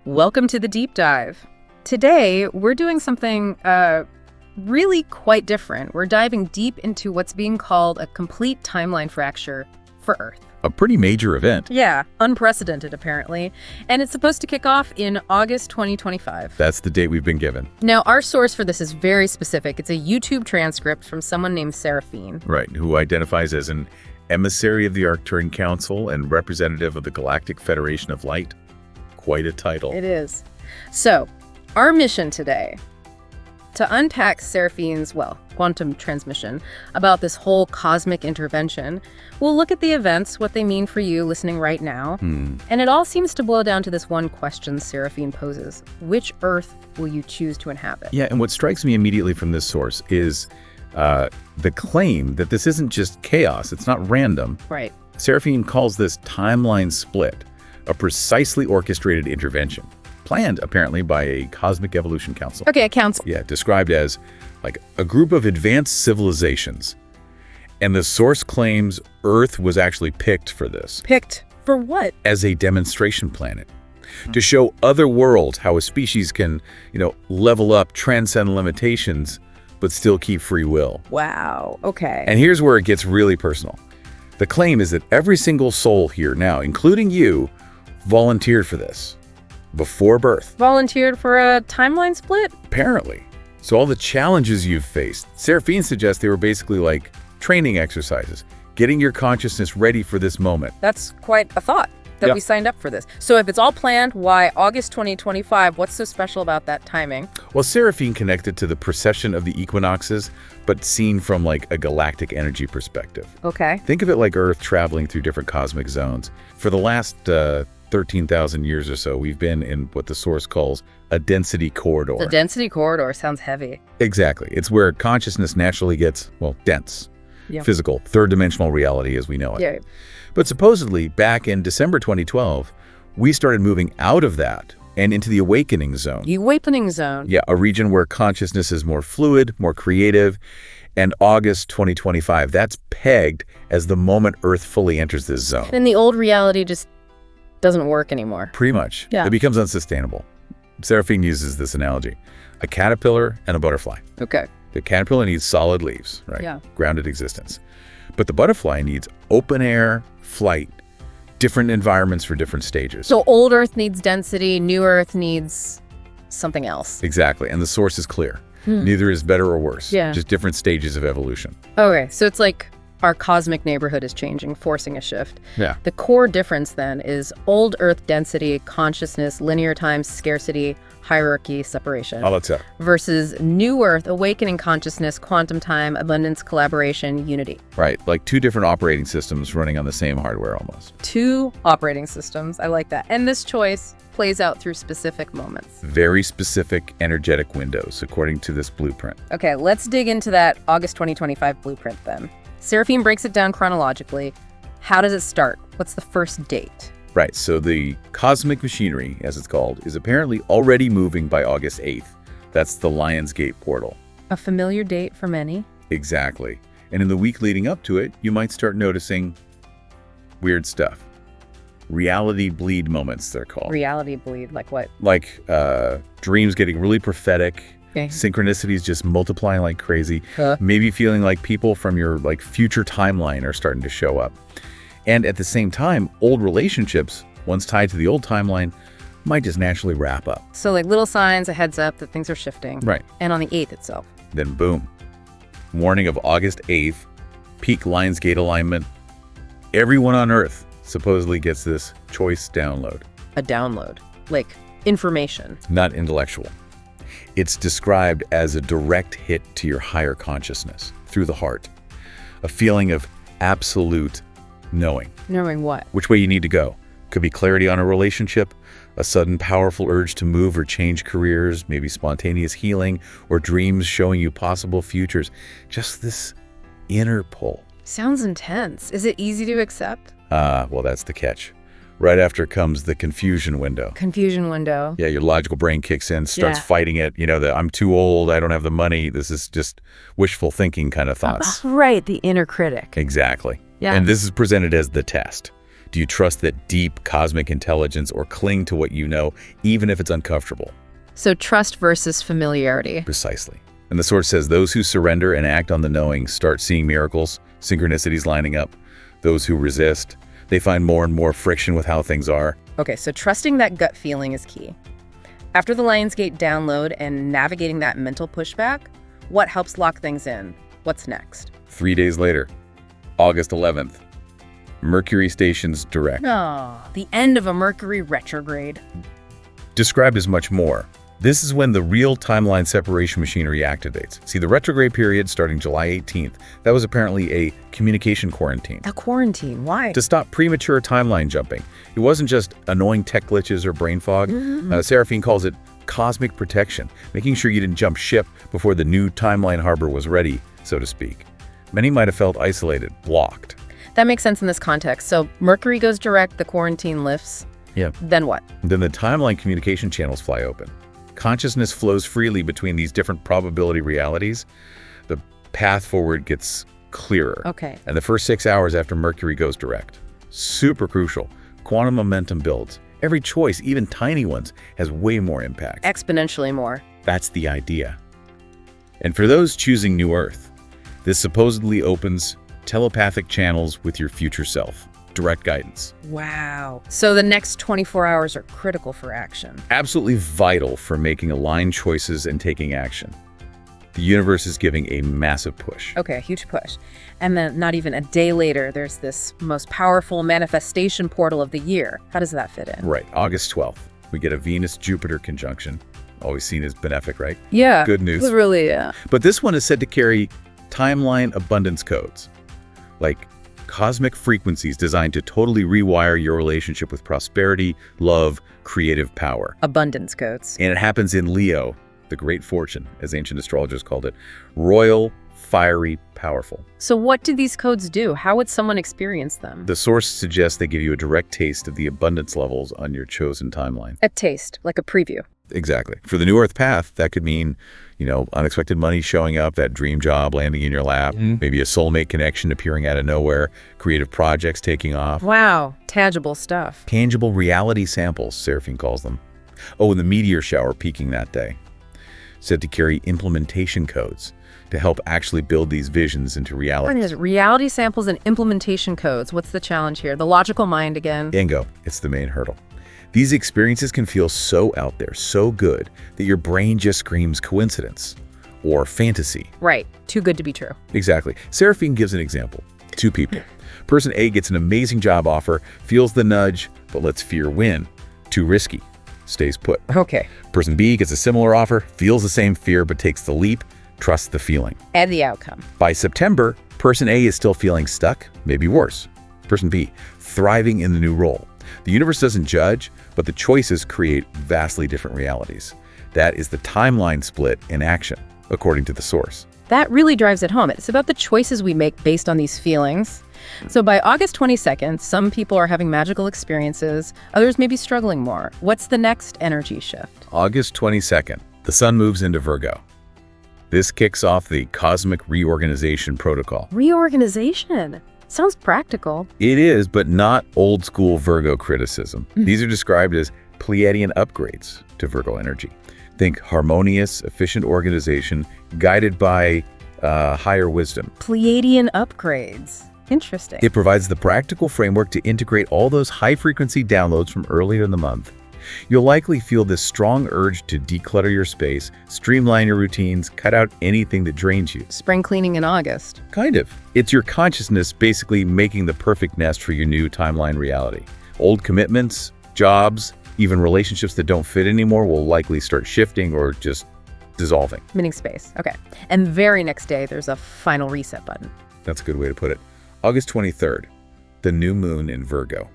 Welcome to the deep dive. Today, we're doing something really quite different. We're diving deep into what's being called a complete timeline fracture for Earth. A pretty major event. Yeah, unprecedented apparently. And it's supposed to kick off in August 2025. That's the date we've been given. Now, our source for this is very specific. It's a YouTube transcript from someone named Saraphene. Right, who identifies as an emissary of the Arcturan Council and representative of the Galactic Federation of Light. Quite a title. It is. So, our mission today, to unpack Saraphene's, quantum transmission, about this whole cosmic intervention. We'll look at the events, what they mean for you listening right now. And it all seems to boil down to this one question Saraphene poses. Which Earth will you choose to inhabit? Yeah, and what strikes me immediately from this source is the claim that this isn't just chaos, it's not random. Right. Saraphene calls this timeline split a precisely orchestrated intervention, planned apparently by a cosmic evolution council. Okay, a council. Yeah, described as like a group of advanced civilizations. And the source claims Earth was actually picked for this. Picked for what? As a demonstration planet. To show other worlds how a species can, level up, transcend limitations, but still keep free will. Wow, okay. And here's where it gets really personal. The claim is that every single soul here now, including you, volunteered for this before birth. Volunteered for a timeline split? Apparently. So all the challenges you've faced, Saraphene suggests they were basically like training exercises, getting your consciousness ready for this moment. That's quite a thought that we signed up for this. So if it's all planned, why August 2025? What's so special about that timing? Well, Saraphene connected to the precession of the equinoxes, but seen from like a galactic energy perspective. Okay. Think of it like Earth traveling through different cosmic zones. For the last 13,000 years or so, we've been in what the source calls a density corridor. The density corridor sounds heavy. Exactly. It's where consciousness naturally gets, dense, physical, third-dimensional reality as we know it. Yeah. But supposedly, back in December 2012, we started moving out of that and into the awakening zone. The awakening zone. Yeah, a region where consciousness is more fluid, more creative. And August 2025, that's pegged as the moment Earth fully enters this zone. And the old reality just doesn't work anymore. Pretty much. Yeah. It becomes unsustainable. Saraphene uses this analogy. A caterpillar and a butterfly. Okay. The caterpillar needs solid leaves, right? Yeah. Grounded existence. But the butterfly needs open air, flight, different environments for different stages. So old Earth needs density, new Earth needs something else. Exactly. And the source is clear. Neither is better or worse. Yeah. Just different stages of evolution. Okay, so it's like our cosmic neighborhood is changing, forcing a shift. Yeah. The core difference then is old Earth density, consciousness, linear time, scarcity, hierarchy, separation. All that's up. Versus new Earth, awakening consciousness, quantum time, abundance, collaboration, unity. Right. Like two different operating systems running on the same hardware almost. Two operating systems. I like that. And this choice plays out through specific moments. Very specific energetic windows, according to this blueprint. Okay, let's dig into that August 2025 blueprint then. Saraphene breaks it down chronologically. How does it start? What's the first date? Right, so the cosmic machinery, as it's called, is apparently already moving by August 8th. That's the Lion's Gate portal. A familiar date for many. Exactly. And in the week leading up to it, you might start noticing weird stuff. Reality bleed moments, they're called. Reality bleed, like what? Like dreams getting really prophetic. Okay. Synchronicities just multiplying like crazy. Huh? Maybe feeling like people from your future timeline are starting to show up. And at the same time, old relationships, once tied to the old timeline, might just naturally wrap up. So like little signs, a heads up that things are shifting. Right. And on the 8th itself. Then boom. Warning of August 8th, peak Lion's Gate alignment. Everyone on Earth supposedly gets this choice download. A download. Like information. Not intellectual. It's described as a direct hit to your higher consciousness through the heart. A feeling of absolute knowing. Knowing what? Which way you need to go. Could be clarity on a relationship, a sudden powerful urge to move or change careers, maybe spontaneous healing, or dreams showing you possible futures. Just this inner pull. Sounds intense. Is it easy to accept? Well, that's the catch. Right after comes the confusion window. Confusion window. Yeah, your logical brain kicks in, starts fighting it. I'm too old, I don't have the money. This is just wishful thinking kind of thoughts. Right, the inner critic. Exactly. Yeah. And this is presented as the test. Do you trust that deep cosmic intelligence or cling to what you know, even if it's uncomfortable? So trust versus familiarity. Precisely. And the source says those who surrender and act on the knowing start seeing miracles, synchronicities lining up. Those who resist, they find more and more friction with how things are. Okay, so trusting that gut feeling is key. After the Lionsgate download and navigating that mental pushback, what helps lock things in? What's next? 3 days later, August 11th, Mercury stations direct. Oh, the end of a Mercury retrograde. Described as much more. This is when the real timeline separation machinery activates. See, the retrograde period starting July 18th, that was apparently a communication quarantine. A quarantine, why? To stop premature timeline jumping. It wasn't just annoying tech glitches or brain fog. Saraphene calls it cosmic protection, making sure you didn't jump ship before the new timeline harbor was ready, so to speak. Many might have felt isolated, blocked. That makes sense in this context. So Mercury goes direct, the quarantine lifts. Yeah. Then what? Then the timeline communication channels fly open. Consciousness flows freely between these different probability realities. The path forward gets clearer. Okay. And the first 6 hours after Mercury goes direct. Super crucial. Quantum momentum builds. Every choice, even tiny ones, has way more impact. Exponentially more. That's the idea. And for those choosing New Earth, this supposedly opens telepathic channels with your future self. Direct guidance. Wow. So the next 24 hours are critical for action. Absolutely vital for making aligned choices and taking action. The universe is giving a massive push. Okay, a huge push. And then not even a day later, there's this most powerful manifestation portal of the year. How does that fit in? Right, August 12th, we get a Venus-Jupiter conjunction. Always seen as benefic, right? Yeah. Good news. Really, yeah. But this one is said to carry timeline abundance codes, like cosmic frequencies designed to totally rewire your relationship with prosperity, love, creative power. Abundance codes. And it happens in Leo, the great fortune, as ancient astrologers called it. Royal, fiery, powerful. So what do these codes do? How would someone experience them? The source suggests they give you a direct taste of the abundance levels on your chosen timeline. A taste, like a preview. Exactly. For the New Earth path, that could mean, unexpected money showing up, that dream job landing in your lap, maybe a soulmate connection appearing out of nowhere, creative projects taking off. Wow, tangible stuff. Tangible reality samples, Saraphene calls them. Oh, and the meteor shower peaking that day. Said to carry implementation codes to help actually build these visions into reality. There's reality samples and implementation codes. What's the challenge here? The logical mind again. Bingo. It's the main hurdle. These experiences can feel so out there, so good, that your brain just screams coincidence or fantasy. Right. Too good to be true. Exactly. Saraphene gives an example. 2 people. Person A gets an amazing job offer, feels the nudge, but lets fear win. Too risky. Stays put. Okay. Person B gets a similar offer, feels the same fear, but takes the leap, trusts the feeling. And the outcome. By September, person A is still feeling stuck, maybe worse. Person B, thriving in the new role. The universe doesn't judge, but the choices create vastly different realities. That is the timeline split in action, according to the source. That really drives it home. It's about the choices we make based on these feelings. So by August 22nd, some people are having magical experiences, others may be struggling more. What's the next energy shift? August 22nd, the sun moves into Virgo. This kicks off the cosmic reorganization protocol. Reorganization. Sounds practical. It is, but not old school Virgo criticism. These are described as Pleiadian upgrades to Virgo energy. Think harmonious, efficient organization guided by higher wisdom. Pleiadian upgrades. Interesting. It provides the practical framework to integrate all those high-frequency downloads from earlier in the month. You'll likely feel this strong urge to declutter your space, streamline your routines, cut out anything that drains you. Spring cleaning in August. Kind of. It's your consciousness basically making the perfect nest for your new timeline reality. Old commitments, jobs, even relationships that don't fit anymore will likely start shifting or just dissolving. Meaning space. Okay. And the very next day, there's a final reset button. That's a good way to put it. August 23rd, the new moon in Virgo.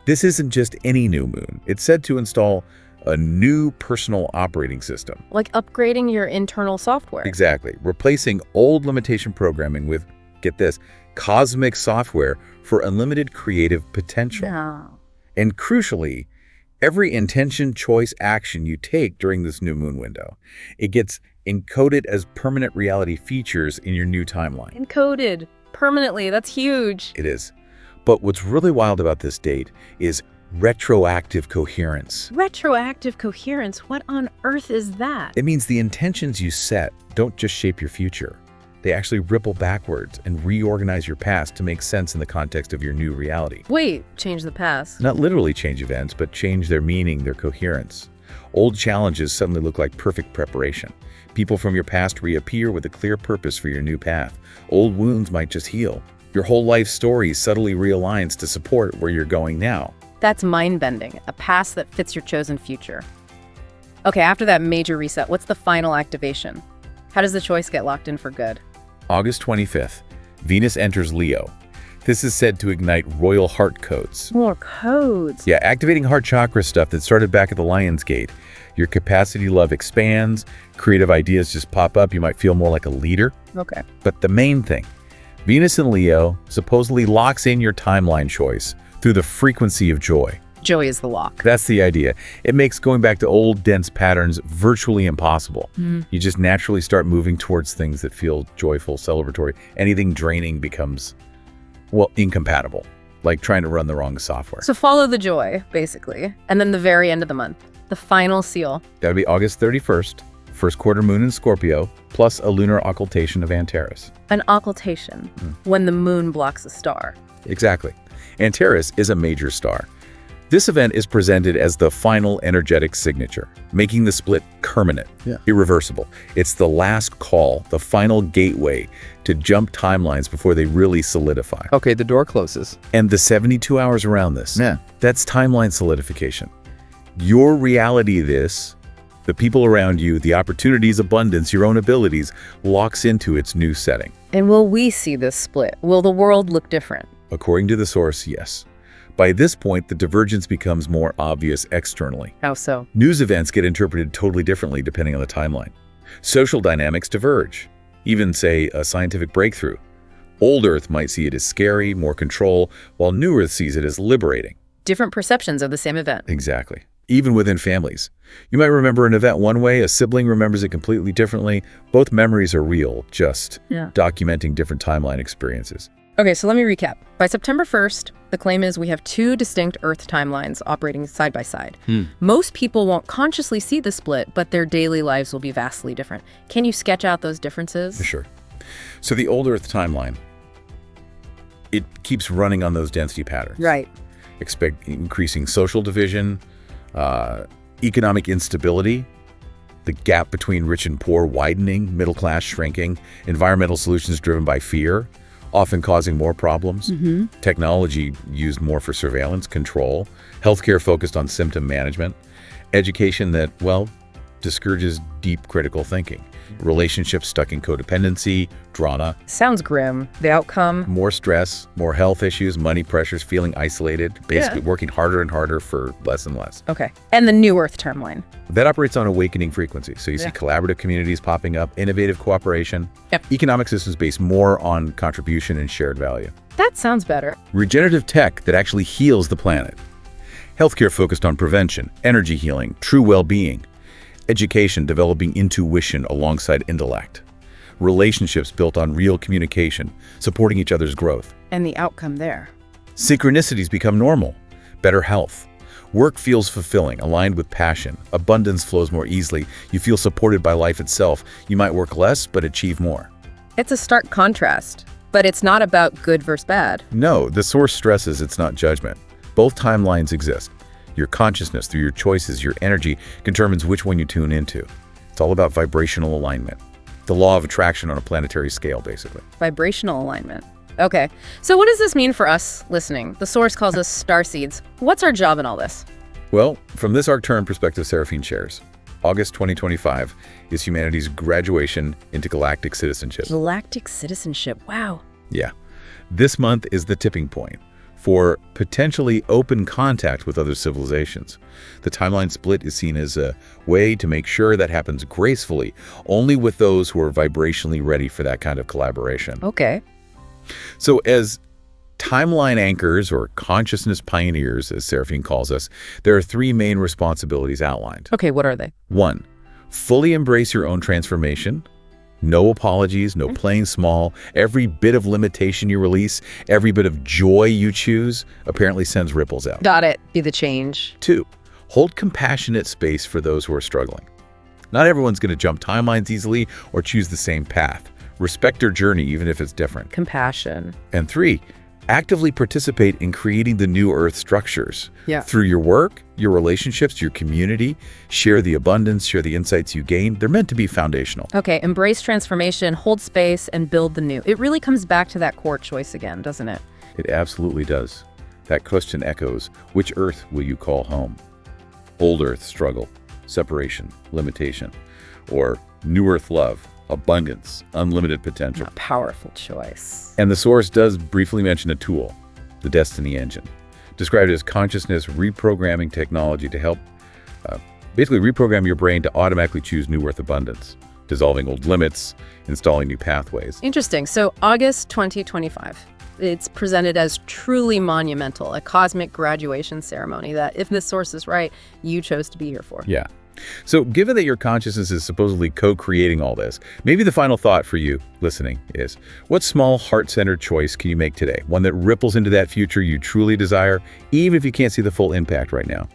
This isn't just any new moon. It's said to install a new personal operating system. Like upgrading your internal software. Exactly. Replacing old limitation programming with, get this, cosmic software for unlimited creative potential. No. And crucially, every intention, choice, action you take during this new moon window, it gets encoded as permanent reality features in your new timeline. Encoded. Permanently. That's huge. It is. But what's really wild about this date is retroactive coherence. Retroactive coherence? What on earth is that? It means the intentions you set don't just shape your future. They actually ripple backwards and reorganize your past to make sense in the context of your new reality. Wait, change the past? Not literally change events, but change their meaning, their coherence. Old challenges suddenly look like perfect preparation. People from your past reappear with a clear purpose for your new path. Old wounds might just heal. Your whole life story subtly realigns to support where you're going now. That's mind-bending, a past that fits your chosen future. Okay, after that major reset, what's the final activation? How does the choice get locked in for good? August 25th, Venus enters Leo. This is said to ignite royal heart codes. More codes. Yeah, activating heart chakra stuff that started back at the Lion's Gate. Your capacity to love expands, creative ideas just pop up, you might feel more like a leader. Okay. But the main thing, Venus in Leo supposedly locks in your timeline choice through the frequency of joy. Joy is the lock. That's the idea. It makes going back to old, dense patterns virtually impossible. You just naturally start moving towards things that feel joyful, celebratory. Anything draining becomes, well, incompatible, like trying to run the wrong software. So follow the joy, basically. And then the very end of the month, the final seal. That would be August 31st, first quarter moon in Scorpio, plus a lunar occultation of Antares. An occultation, when the moon blocks a star. Exactly. Antares is a major star. This event is presented as the final energetic signature, making the split permanent, irreversible. It's the last call, the final gateway to jump timelines before they really solidify. Okay, the door closes. And the 72 hours around this, that's timeline solidification. Your reality, the people around you, the opportunities, abundance, your own abilities, locks into its new setting. And will we see this split? Will the world look different? According to the source, yes. By this point, the divergence becomes more obvious externally. How so? News events get interpreted totally differently depending on the timeline. Social dynamics diverge. Even, say, a scientific breakthrough. Old Earth might see it as scary, more control, while New Earth sees it as liberating. Different perceptions of the same event. Exactly. Even within families. You might remember an event one way, a sibling remembers it completely differently. Both memories are real, just documenting different timeline experiences. Okay, so let me recap. By September 1st, the claim is we have two distinct Earth timelines operating side by side. Most people won't consciously see the split, but their daily lives will be vastly different. Can you sketch out those differences? Sure. So the old Earth timeline, it keeps running on those density patterns. Right. Expect increasing social division, economic instability, the gap between rich and poor widening, middle class shrinking, environmental solutions driven by fear, often causing more problems, technology used more for surveillance, control, healthcare focused on symptom management, education that, well, discourages deep critical thinking, relationships stuck in codependency, drama. Sounds grim. The outcome? More stress, more health issues, money pressures, feeling isolated, basically working harder and harder for less and less. Okay. And the new Earth timeline? That operates on awakening frequency. So you see collaborative communities popping up, innovative cooperation, economic systems based more on contribution and shared value. That sounds better. Regenerative tech that actually heals the planet. Healthcare focused on prevention, energy healing, true well-being. Education developing intuition alongside intellect. Relationships built on real communication, supporting each other's growth. And the outcome there? Synchronicities become normal. Better health. Work feels fulfilling, aligned with passion. Abundance flows more easily. You feel supported by life itself. You might work less, but achieve more. It's a stark contrast, but it's not about good versus bad. No, the source stresses it's not judgment. Both timelines exist. Your consciousness, through your choices, your energy, determines which one you tune into. It's all about vibrational alignment. The law of attraction on a planetary scale, basically. Vibrational alignment. Okay, so what does this mean for us listening? The source calls us starseeds. What's our job in all this? Well, from this Arcturan perspective, Saraphene shares, August 2025 is humanity's graduation into galactic citizenship. Galactic citizenship, wow. Yeah. This month is the tipping point for potentially open contact with other civilizations. The timeline split is seen as a way to make sure that happens gracefully, only with those who are vibrationally ready for that kind of collaboration. Okay. So as timeline anchors, or consciousness pioneers, as Saraphene calls us, there are three main responsibilities outlined. Okay, what are they? 1, fully embrace your own transformation. No apologies, no playing small. Every bit of limitation you release, every bit of joy you choose, apparently sends ripples out. Got it. Be the change. 2, hold compassionate space for those who are struggling. Not everyone's going to jump timelines easily or choose the same path. Respect their journey, even if it's different. Compassion. And 3, actively participate in creating the new Earth structures. Yeah. Through your work, your relationships, your community, share the abundance, share the insights you gain. They're meant to be foundational. Okay, embrace transformation, hold space, and build the new. It really comes back to that core choice again, doesn't it? It absolutely does. That question echoes, which Earth will you call home? Old Earth struggle, separation, limitation, or new Earth love, abundance, unlimited potential. A powerful choice. And the source does briefly mention a tool, the Destiny Engine, described as consciousness reprogramming technology to help basically reprogram your brain to automatically choose new Earth abundance, dissolving old limits, installing new pathways. Interesting. So August 2025. It's presented as truly monumental, a cosmic graduation ceremony that, if this source is right, you chose to be here for. Yeah. So given that your consciousness is supposedly co-creating all this, maybe the final thought for you listening is, what small heart-centered choice can you make today? One that ripples into that future you truly desire, even if you can't see the full impact right now.